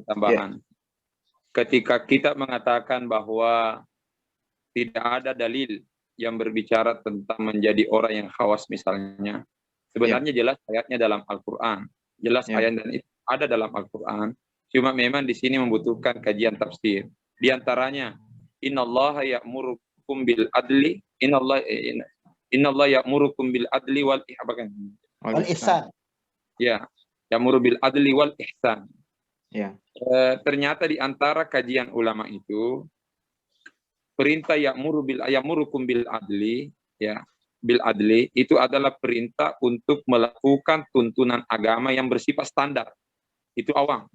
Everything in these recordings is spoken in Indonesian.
tambahan. Ketika kita mengatakan bahwa tidak ada dalil yang berbicara tentang menjadi orang yang khawas misalnya, sebenarnya jelas ayatnya dalam Al-Quran, jelas ayat dan itu ada dalam Al-Quran. Cuma memang di sini membutuhkan kajian tafsir. Di antaranya, Innallaha ya'murukum bil adli, Innallaha ya'murukum bil adli wal ihsan. Ya, ya'muru bil adli wal ihsan. Ternyata di antara kajian ulama itu perintah ya'murukum bil adli, ya, bil adli itu adalah perintah untuk melakukan tuntunan agama yang bersifat standar. Itu awam.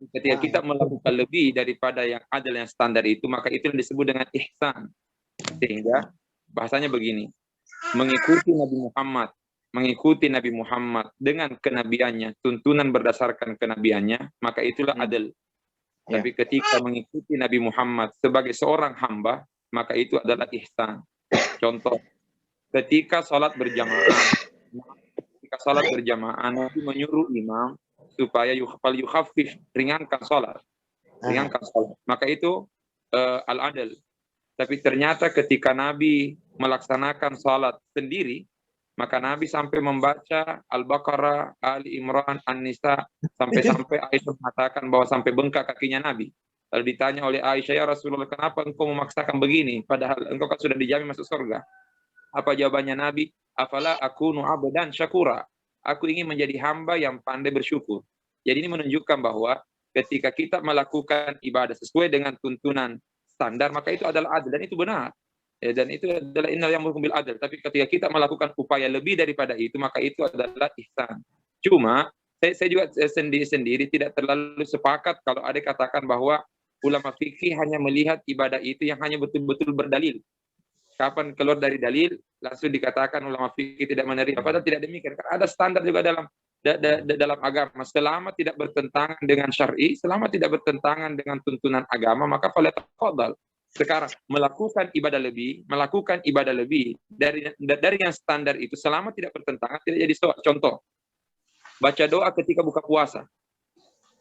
Ketika kita melakukan lebih daripada yang adil yang standar itu, maka itu yang disebut dengan ihsan. Sehingga bahasanya begini, mengikuti Nabi Muhammad dengan kenabiannya, tuntunan berdasarkan kenabiannya, maka itulah adil. Tapi ketika mengikuti Nabi Muhammad sebagai seorang hamba, maka itu adalah ihsan. Contoh, ketika sholat berjamaah, Nabi menyuruh imam supaya yukhaffif, ringankan sholat. Maka itu al-adl. Tapi ternyata ketika Nabi melaksanakan sholat sendiri, maka Nabi sampai membaca Al-Baqarah, Ali Imran, An-Nisa, sampai Aisyah mengatakan bahwa sampai bengkak kakinya Nabi. Lalu ditanya oleh Aisyah, ya Rasulullah, kenapa engkau memaksakan begini? Padahal engkau kan sudah dijamin masuk surga. Apa jawabannya Nabi? Afala akunu abdan syakura. Aku ingin menjadi hamba yang pandai bersyukur. Jadi ini menunjukkan bahwa ketika kita melakukan ibadah sesuai dengan tuntunan standar, maka itu adalah adil dan itu benar. Dan itu adalah innal ya'murukum bil adl. Tapi ketika kita melakukan upaya lebih daripada itu, maka itu adalah ihsan. Cuma saya juga sendiri tidak terlalu sepakat kalau ada katakan bahwa ulama fikih hanya melihat ibadah itu yang hanya betul-betul berdalil. Kapan keluar dari dalil langsung dikatakan ulama fikih tidak menerima. Padahal tidak demikian. Ada standar juga dalam agama. Selama tidak bertentangan dengan syar'i, selama tidak bertentangan dengan tuntunan agama, maka falyatafadhal. Sekarang melakukan ibadah lebih dari yang standar itu selama tidak bertentangan tidak jadi soal. Contoh, baca doa ketika buka puasa.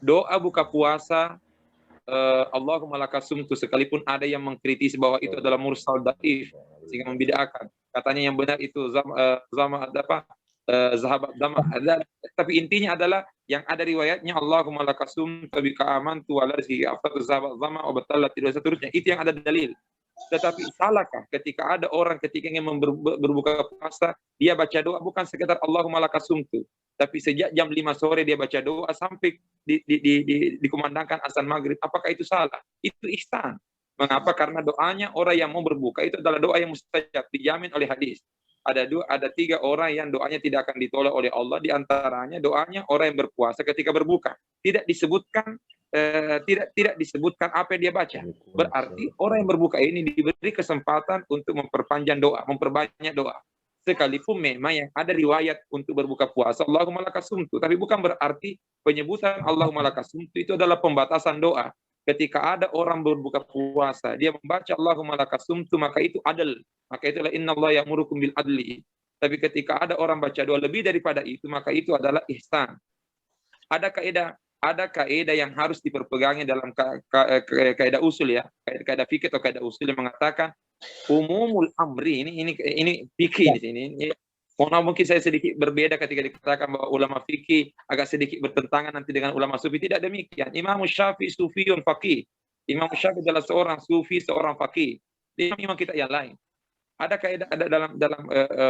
Doa buka puasa Allahumma lakasumtu, sekalipun ada yang mengkritisi bahwa itu adalah mursal dhaif sehingga membid'ahkan. Katanya yang benar itu tapi intinya adalah yang ada riwayatnya Allahumma lakasumtu bika amantu walarzi afatu zahabat zama wa batalat dan seterusnya. Itu yang ada dalil. Tetapi salahkah ketika ada orang ketika ingin berbuka puasa dia baca doa bukan sekedar Allahumma lakasumtu, tapi sejak jam 5 sore dia baca doa sampai dikumandangkan azan maghrib. Apakah itu salah? Itu ihsan. Mengapa? Karena doanya orang yang mau berbuka itu adalah doa yang mustajab, dijamin oleh hadis. Ada 3 orang yang doanya tidak akan ditolak oleh Allah. Di antaranya doanya orang yang berpuasa ketika berbuka. Tidak disebutkan tidak disebutkan apa yang dia baca. Berarti orang yang berbuka ini diberi kesempatan untuk memperpanjang doa, memperbanyak doa. Sekalipun memang yang ada riwayat untuk berbuka puasa Allahumma lakasumtu, tapi bukan berarti penyebutan Allahumma lakasumtu itu adalah pembatasan doa. Ketika ada orang berbuka puasa dia membaca Allahumma lakasumtu, maka itu adil. Maka itulah innallaha ya'murukum bil adli. Tapi ketika ada orang baca doa lebih daripada itu, maka itu adalah ihsan. Ada kaidah yang harus diperpegangi dalam kaidah usul ya, kaidah fikih atau kaidah usul yang mengatakan umumul amri ini fikih di sini. Mungkin saya sedikit berbeda ketika dikatakan bahwa ulama fikih agak sedikit bertentangan nanti dengan ulama sufi. Tidak demikian. Imam Syafi'i sufiyun faqih. Imam Syafi'i adalah seorang sufi, seorang faqih. Imam kita yang lain. Ada kaidah dalam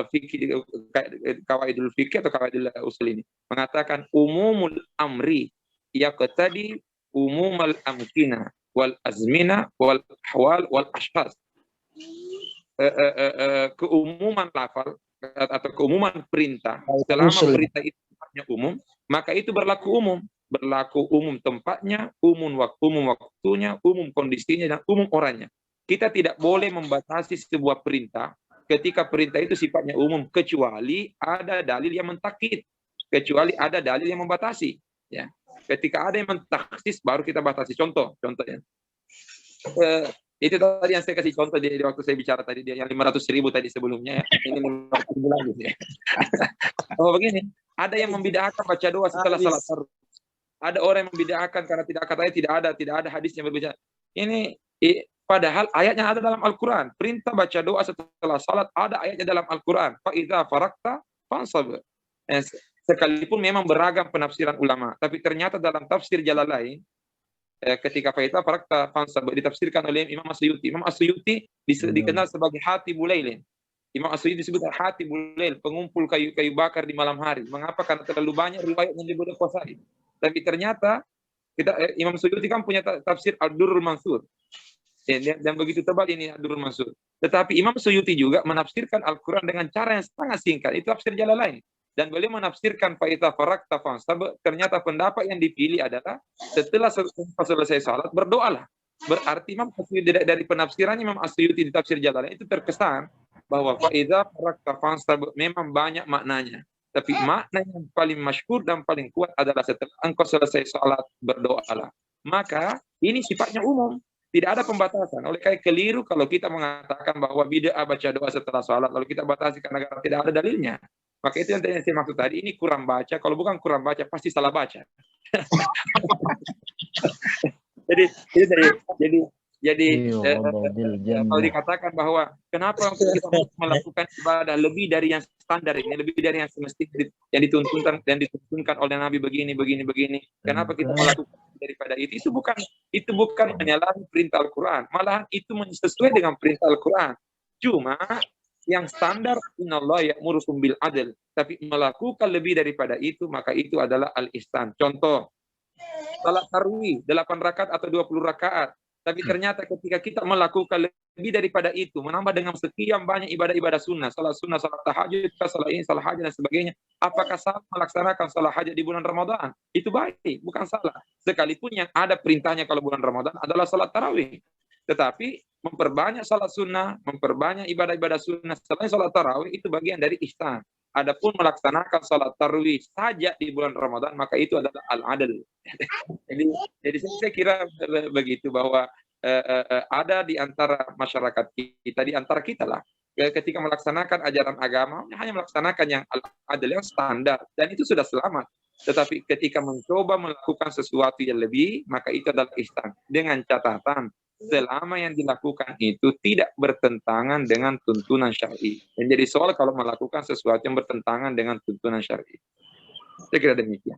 fikih kawaidul fikih atau kawaidul usul ini mengatakan umumul amri yaqtadi umumal amkina wal azmina wal ahwal wal ashkhas. Keumuman lafal atau keumuman perintah, selama perintah itu sifatnya umum, maka itu berlaku umum tempatnya, umum waktunya, umum kondisinya, dan umum orangnya. Kita tidak boleh membatasi sebuah perintah ketika perintah itu sifatnya umum, kecuali ada dalil yang mentakid, kecuali ada dalil yang membatasi. Ya, ketika ada yang mentaksis baru kita batasi. Contohnya. Itu tadi yang saya kasih contoh di waktu saya bicara tadi dia yang 500.000 tadi sebelumnya ya. Ini 500.000 lagi ya. Oh begini, ada yang membid'ahkan baca doa setelah salat fardu. Ada orang yang membid'ahkan karena tidak katanya tidak ada hadis yang berbicara. Ini padahal ayatnya ada dalam Al-Quran. Perintah baca doa setelah salat ada ayatnya dalam Al-Quran. Fa idza farakta fansab. Sekalipun memang beragam penafsiran ulama, tapi ternyata dalam tafsir Jalalain ketika fa idza farakta fansab ditafsirkan oleh Imam As-Suyuti. Imam As-Suyuti dikenal sebagai hati bulailin. Imam As-Suyuti disebut hati bulail, pengumpul kayu-kayu bakar di malam hari. Mengapa? Karena terlalu banyak riwayat yang boleh kuasai. Tapi ternyata Imam Suyuti kan punya tafsir Ad-Durrul Mansur. Dan begitu tebal ini Ad-Durrul Mansur. Tetapi Imam Suyuti juga menafsirkan Al-Quran dengan cara yang sangat singkat. Itu tafsir Jalalain. Dan beliau menafsirkan fa'ita farakta fansab. Ternyata pendapat yang dipilih adalah setelah selesai salat berdoalah. Berarti Imam Suyuti dari penafsirannya Imam As-Suyuti di tafsir Jalalain itu terkesan bahwa fa'idza farakta fansab memang banyak maknanya. Tapi makna yang paling masyhur dan paling kuat adalah setelah engkau selesai salat berdoalah. Maka ini sifatnya umum, tidak ada pembatasan. Oleh karena keliru kalau kita mengatakan bahwa bid'ah baca doa setelah salat lalu kita batasi karena tidak ada dalilnya. Maka itu yang saya maksud tadi, ini kurang baca. Kalau bukan kurang baca pasti salah baca. Jadi kalau dikatakan bahwa kenapa kita melakukan ibadah lebih dari yang standar ini, lebih dari yang semestinya yang dituntunkan oleh Nabi begini, kenapa kita melakukan daripada itu? Itu bukan menyalahi perintah Al-Quran, malahan itu sesuai dengan perintah Al-Quran. Cuma yang standar innallaha ya'murukum bil adl, tapi melakukan lebih daripada itu maka itu adalah al-ihsan. Contoh, salat tarawih 8 rakaat atau 20 rakaat. Tapi ternyata ketika kita melakukan lebih daripada itu, menambah dengan sekian banyak ibadah-ibadah sunnah, salat tahajud, salat ini, salat hajat dan sebagainya, apakah salah melaksanakan salat hajat di bulan Ramadan? Itu baik, bukan salah. Sekalipun yang ada perintahnya kalau bulan Ramadan adalah salat tarawih. Tetapi memperbanyak salat sunnah, memperbanyak ibadah-ibadah sunnah selain salat tarawih itu bagian dari ihsan. Adapun melaksanakan salat tarawih saja di bulan Ramadan maka itu adalah al-adl. Jadi saya kira begitu bahwa ada di antara masyarakat kita, di antara kita lah, ketika melaksanakan ajaran agama hanya melaksanakan yang al-adl, yang standar, dan itu sudah selamat. Tetapi ketika mencoba melakukan sesuatu yang lebih maka itu adalah ihsan, dengan catatan selama yang dilakukan itu tidak bertentangan dengan tuntunan syar'i. Menjadi soal kalau melakukan sesuatu yang bertentangan dengan tuntunan syar'i. Saya kira demikian.